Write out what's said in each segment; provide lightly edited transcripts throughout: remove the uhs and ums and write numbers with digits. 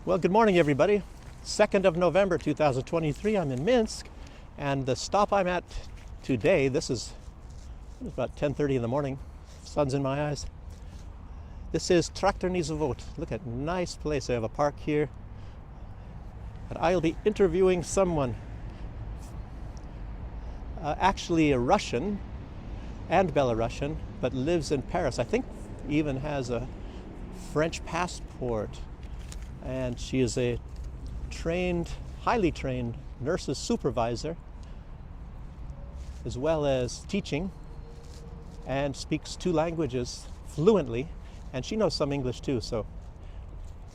Well, good morning, everybody. 2nd of November, 2023. I'm in Minsk, and the stop I'm at today, this is about 10:30 in the morning. Sun's in my eyes. This is Traktorny Zavod. Look at nice place. I have a park here. And I'll be interviewing someone, actually a Russian and Belarusian, but lives in Paris. I think even has a French passport. And she is a highly trained nurse's supervisor, as well as teaching, and speaks 2 languages fluently, and she knows some English too, so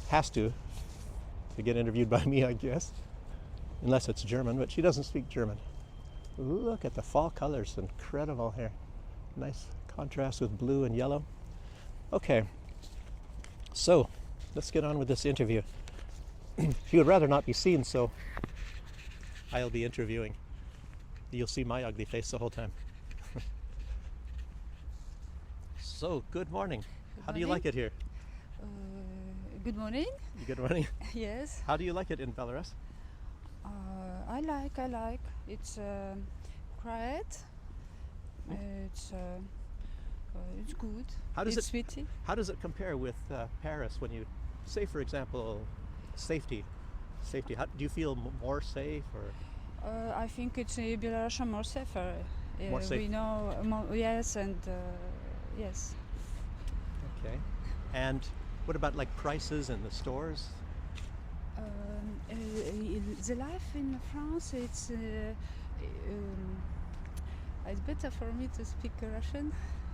has to get interviewed by me, I guess, unless it's German, but she doesn't speak German. Look at the fall colors, incredible here. Nice contrast with blue and yellow. Okay, so let's get on with this interview. She would rather not be seen, so I'll be interviewing. You'll see my ugly face the whole time. So, good morning. How do you like it here? Good morning. Good morning. Yes. How do you like it in Belarus? I like. It's quiet. It's good. It's sweetie. How does it compare with Paris when you say, for example, safety? How, do you feel more safe, or? I think it's Belarus more safer. More safe. We know more, yes, and yes. Okay. And what about like prices in the stores? The life in France, it's better for me to speak Russian.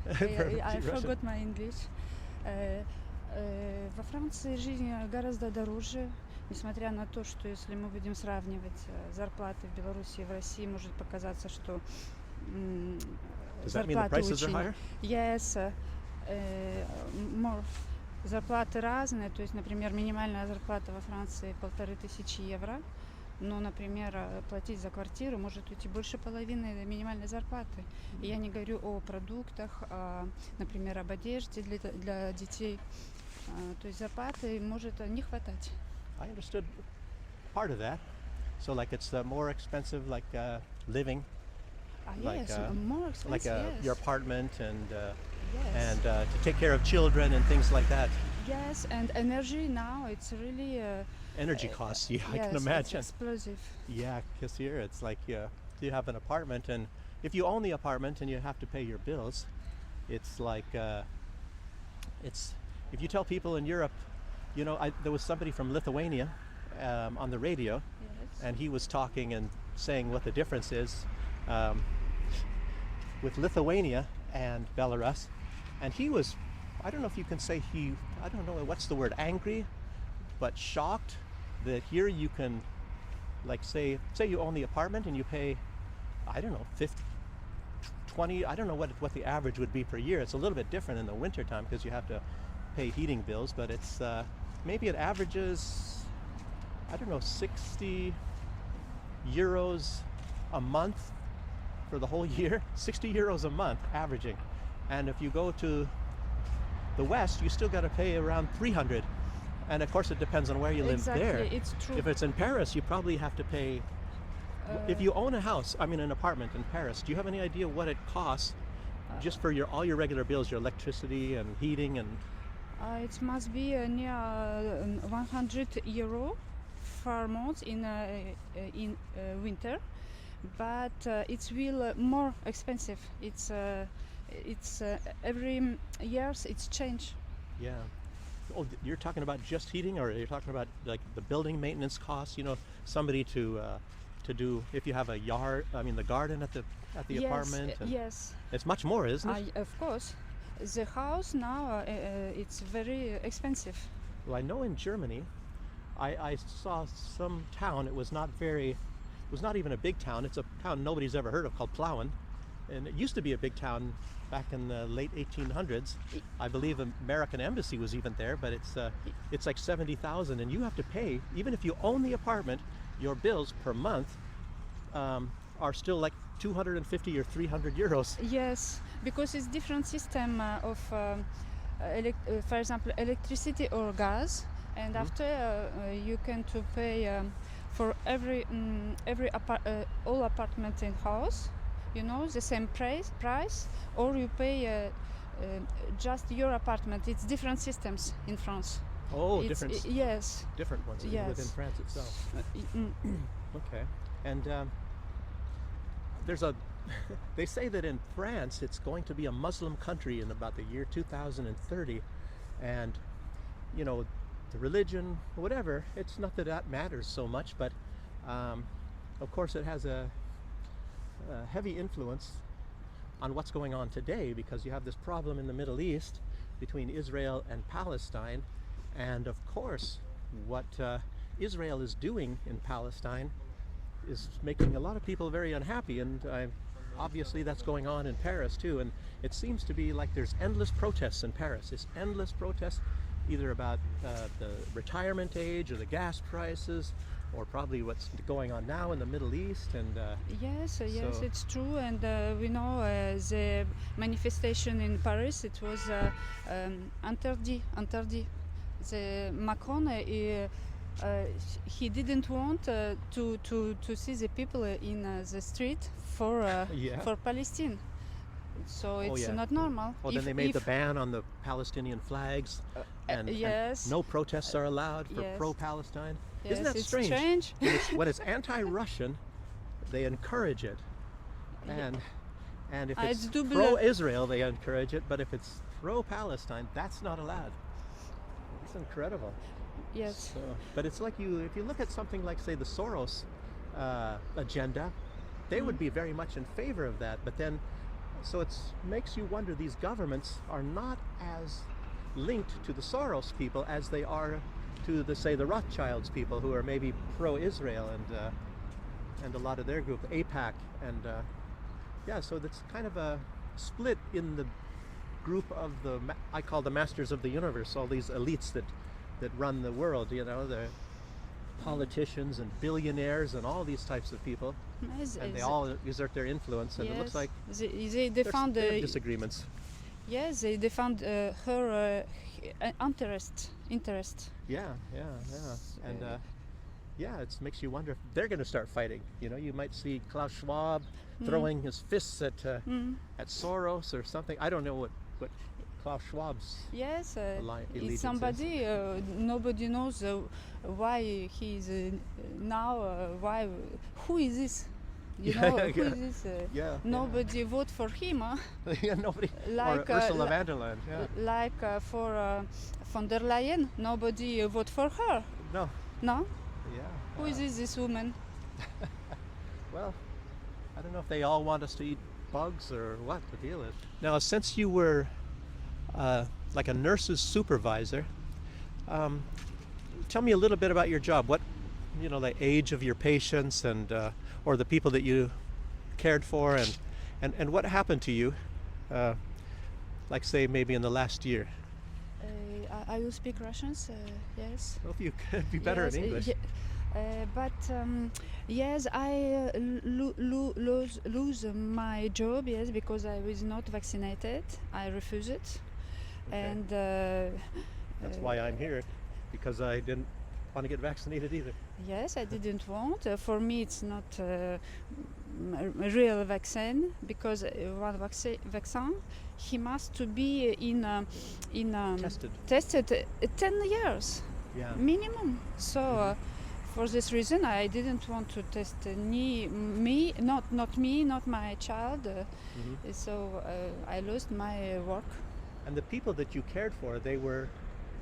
I forgot my English. Во Франции жизнь гораздо дороже, несмотря на то, что если мы будем сравнивать зарплаты в Беларуси и в России, может показаться, что зарплаты очень... Yes, more. Зарплаты разные, то есть, например, минимальная зарплата во Франции 1500 евро, но, например, платить за квартиру может уйти больше половины минимальной зарплаты. И я не говорю о продуктах, например, об одежде для детей. То есть зарплаты может не хватать. I understood part of that. So like it's more expensive, like living. Yes, more expensive. Like yes. Your apartment and yes. to take care of children and things like that. Yes, and energy now it's really energy costs. Yeah, yes, I can imagine. It's explosive. Yeah, because here it's like you have an apartment, and if you own the apartment and you have to pay your bills, it's like it's. If you tell people in Europe, you know, there was somebody from Lithuania on the radio, Yes. and he was talking and saying what the difference is with Lithuania and Belarus, and he was, I don't know if you can say I don't know what's the word, angry, but shocked that here you can, like say you own the apartment and you pay, I don't know, 50, 20, I don't know what the average would be per year. It's a little bit different in the winter time because you have to pay heating bills, but it's maybe it averages, I don't know, 60 euros a month for the whole year. 60 euros a month averaging, and if you go to the west, you still got to pay around 300, and of course it depends on where you live. Exactly, there. it's true. If it's in Paris, you probably have to pay. If you own a house, I mean an apartment in Paris, do you have any idea what it costs just for all your regular bills, your electricity and heating and? It must be near 100 euro per month in winter, but it's will more expensive. It's every years it's change. Yeah. Oh, you're talking about just heating, or you're talking about like the building maintenance costs? You know, somebody to do if you have a yard. I mean, the garden at the Yes, apartment. yes. It's much more, isn't it? Of course. The house now it's very expensive. Well, I know in Germany, I saw some town. It was not even a big town. It's a town nobody's ever heard of called Plauen, and it used to be a big town back in the late 1800s. I believe the American embassy was even there, but it's like 70,000, and you have to pay, even if you own the apartment, your bills per month are still like 250 or 300 euros. Yes, because it's different system of, for example, electricity or gas, and after you can to pay for all apartment in house, you know, the same price, or you pay just your apartment. It's different systems in France. Oh, It's- different yes. different ones Yes. within France itself. Mm. Okay. And there's a they say that in France it's going to be a Muslim country in about the year 2030, and you know, the religion, whatever, it's not that that matters so much, but of course it has a heavy influence on what's going on today, because you have this problem in the Middle East between Israel and Palestine, and of course what Israel is doing in Palestine is making a lot of people very unhappy, and obviously that's going on in Paris too, and it seems to be like there's endless protests in Paris. It's endless protests either about the retirement age or the gas prices, or probably what's going on now in the Middle East. And Yes, yes, So- it's true, and we know the manifestation in Paris. It was interdit. The Macron, he didn't want to see the people in the street for Yeah. for Palestine. So it's yeah. not normal. well, then If- they made the if- ban on the Palestinian flags, and yes. no protests are allowed for Yes. pro-Palestine. Yes, Isn't that it's strange? When it's anti-Russian, they encourage it, and if It's it's double- pro-Israel, they encourage it. But if it's pro-Palestine, that's not allowed. It's incredible. Yes. So, but it's like if you look at something like, say, the Soros agenda, they would be very much in favor of that. But then, so it makes you wonder, these governments are not as linked to the Soros people as they are to the Rothschilds people, who are maybe pro-Israel, and a lot of their group, AIPAC, and yeah, so that's kind of a split in the group of I call the masters of the universe, all these elites that run the world, you know, the politicians and billionaires and all these types of people, Yes, and they yes, all exert their influence, and it looks yes. like They they defend have disagreements. yes, they defend her interest. Yeah, and yeah, it makes you wonder if they're going to start fighting. You know, you might see Klaus Schwab throwing his fists at Soros or something. I don't know what Klaus Schwab's Yes, allegiance it's is. somebody. Nobody knows why he's now. Why? Who is this? You Yeah, know, yeah. who is this? Yeah, Nobody vote for him. Huh? yeah, nobody. Like, or Ursula li- von der Leyen. Yeah. Like for von der Leyen, nobody vote for her. No. No. Yeah. Who is this woman? Well, I don't know if they all want us to eat bugs or what the deal is. Now, since you were like a nurse's supervisor, tell me a little bit about your job. What, you know, the age of your patients, and or the people that you cared for, and what happened to you, like, say, maybe in the last year. I will speak Russian. Yes. Well, if you could be better Yes, in English. But yes, I lose my job. Yes, because I was not vaccinated. I refuse it, Okay. and That's why I'm here, because I didn't want to get vaccinated either. yes, I didn't want. For me, it's not a real vaccine, because one vaccine, he must to be in Tested. 10 years Yeah. minimum. So. For this reason, I didn't want to test not me, not my child. So I lost my work. And the people that you cared for, they were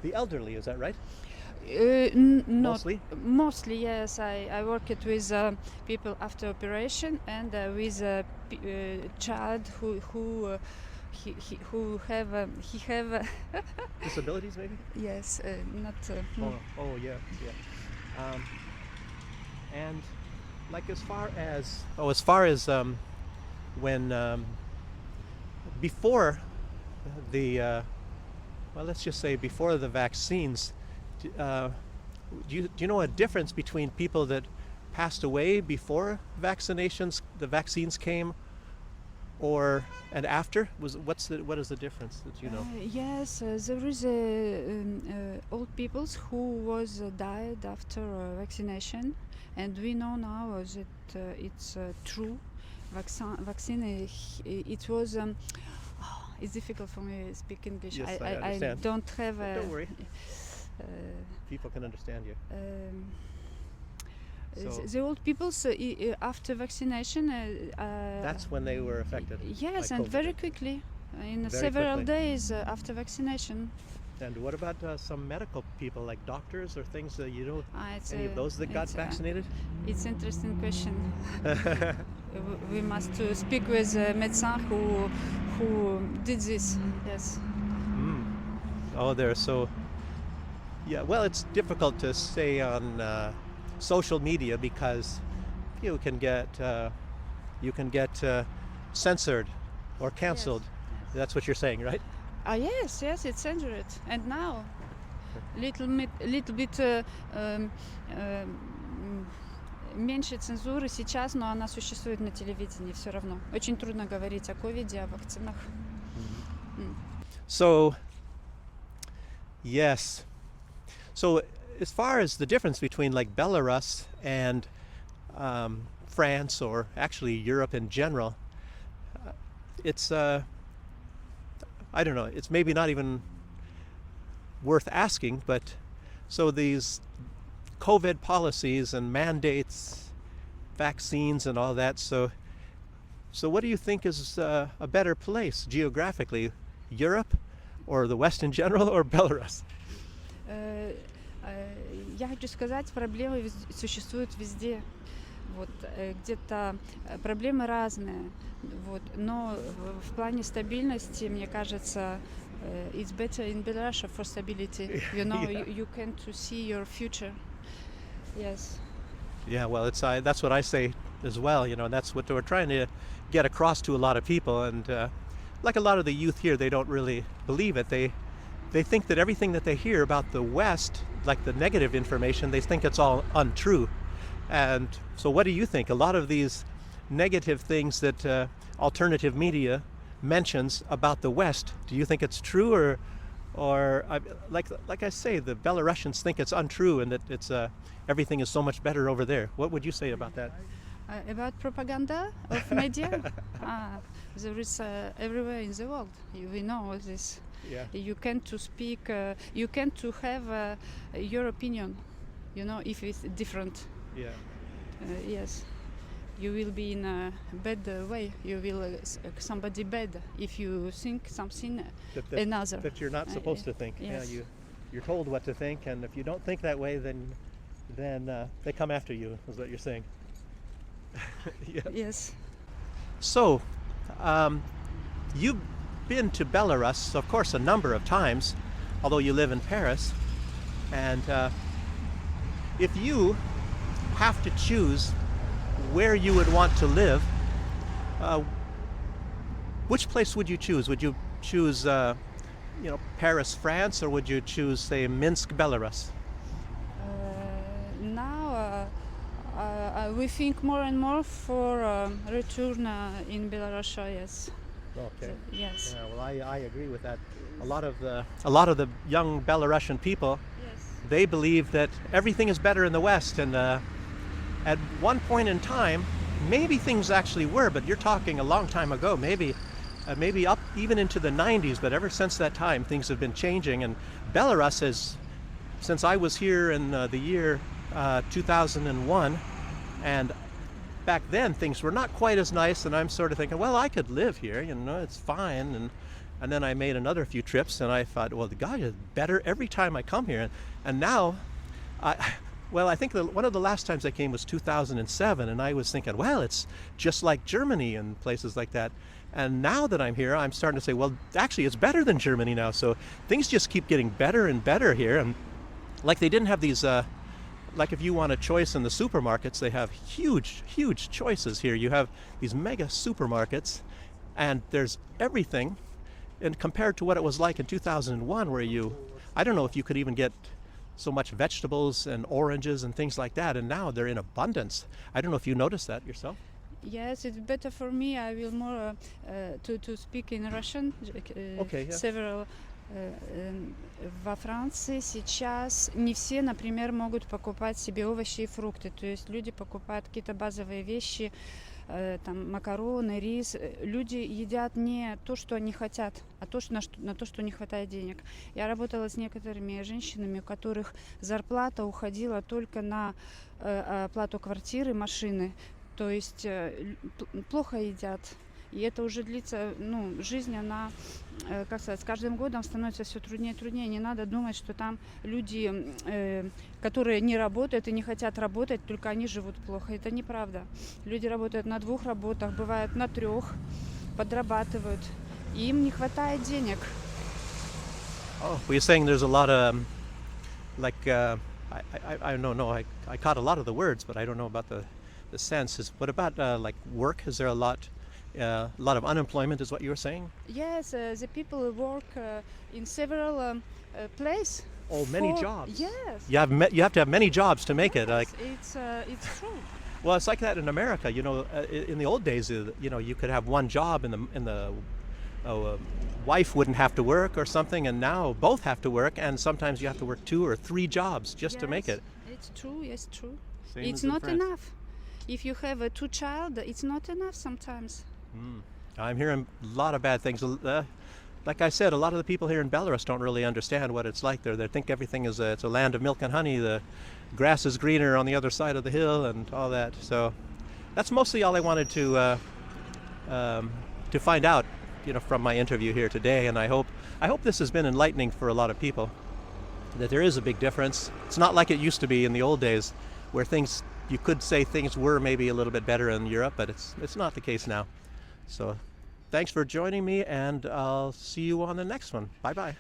the elderly, is that right? Not Mostly? yes. I worked with people after operation, and with a child who have Disabilities, maybe? yes, not Oh, yeah. And like, as far as when before the well, let's just say before the vaccines, do you know a difference between people that passed away before the vaccines came, and after? What is the difference that you know? Yes, there is old people who was died after vaccination, and we know now that it's true. Vaccine. It was. It's difficult for me to speak English. Yes, I I understand. don't have. Don't worry. Uh, People can understand you. So the old people after vaccination. that's when they were affected. Yes, by and COVID. very quickly, in Very several quickly. days after vaccination. And what about some medical people, like doctors or things that you know? It's, Any of those that got it's, vaccinated? It's interesting question. We must speak with a médecin who did this. Yes. Oh, they're so. Yeah, well, it's difficult to say on social media because you can get censored or canceled. Yes. That's what you're saying, right? Yes, it's censored. And now, little bit меньше цензуры сейчас, но она существует на телевидении все равно. Очень трудно говорить о ковиде, о вакцинах. So, yes. So, as far as the difference between like Belarus and France, or actually Europe in general, it's I don't know. It's maybe not even worth asking, but so these COVID policies and mandates, vaccines, and all that. So what do you think is a better place geographically, Europe, or the West in general, or Belarus? Я хочу сказать, проблемы существуют везде. Вот, где-то проблемы разные, вот, но в плане стабильности, мне кажется, it's better in Belarus for stability. You know, Yeah. you can to see your future. Yes. Yeah, well, it's that's what I say as well. You know, and that's what we're trying to get across to a lot of people. And like a lot of the youth here, they don't really believe it. They think that everything that they hear about the West, like the negative information, they think it's all untrue. And so what do you think? A lot of these negative things that alternative media mentions about the West, do you think it's true, or like I say, the Belarusians think it's untrue and that it's everything is so much better over there? What would you say about that? About propaganda of media, there is everywhere in the world. We know all this. Yeah. You can to speak. You can to have your opinion. You know, if it's different. Yeah. Yes, you will be in a bad way. You will somebody bad if you think something That another. that you're not supposed to think. Yes. Yeah, you're told what to think, and if you don't think that way, then they come after you, is what you're saying. Yes. Yes. So, you've been to Belarus, of course, a number of times, although you live in Paris. And if you have to choose where you would want to live, which place would you choose? Would you choose, Paris, France, or would you choose, say, Minsk, Belarus? Now we think more and more for return in Belarus. Yes. Okay. Yes. Yeah, well, I agree with that. A lot of the young Belarusian people, Yes. they believe that everything is better in the West, and at one point in time, maybe things actually were, but you're talking a long time ago, maybe up even into the 90s, but ever since that time, things have been changing, and Belarus has, since I was here in the year 2001, and back then things were not quite as nice, and I'm sort of thinking, well, I could live here, it's fine, and then I made another few trips, and I thought, well, the God is better every time I come here, and now, I think one of the last times I came was 2007, and I was thinking, well, it's just like Germany and places like that. And now that I'm here, I'm starting to say, well, actually, it's better than Germany now. So things just keep getting better and better here. And like they didn't have these, like if you want a choice in the supermarkets, they have huge, huge choices here. You have these mega supermarkets, and there's everything. And compared to what it was like in 2001, where I don't know if you could even get so much vegetables and oranges and things like that, and now they're in abundance. I don't know if you noticed that yourself. Yes, it's better for me. I will more to speak in Russian. Okay, yeah. Several во Франции сейчас не все, например, могут покупать себе овощи и фрукты. То есть люди покупают какие-то базовые вещи, там макароны, рис. Люди едят не то, что они хотят, а то, что на то, что не хватает денег. Я работала с некоторыми женщинами, у которых зарплата уходила только на оплату квартиры, машины. То есть плохо едят. И это уже длится, жизнь, она, как сказать, с каждым годом становится все труднее и труднее. Не надо думать, что там люди, которые не работают и не хотят работать, только они живут плохо. Это неправда. Люди работают на 2 работах, бывает на 3, подрабатывают. И им не хватает денег. Oh, well, you're saying there's a lot of, I don't know, I caught a lot of the words, but I don't know about the sense. What about like work? Is there a lot of unemployment is what you were saying? Yes, the people work in several places. Oh, many jobs. Yes. You have to have many jobs to make it. Like, it's true. well, it's like that in America. In the old days, you could have one job, and the wife wouldn't have to work or something, and now both have to work, and sometimes you have to work 2 or 3 jobs just to make it. It's true. Yes, true. Same It's as in not France. enough. If you have 2 child, it's not enough sometimes. I'm hearing a lot of bad things. Like I said, a lot of the people here in Belarus don't really understand what it's like there. They think everything is it's a land of milk and honey. The grass is greener on the other side of the hill and all that. So that's mostly all I wanted to find out, from my interview here today. And I hope this has been enlightening for a lot of people. That there is a big difference. It's not like it used to be in the old days, where you could say things were maybe a little bit better in Europe, but it's not the case now. So thanks for joining me, and I'll see you on the next one. Bye-bye.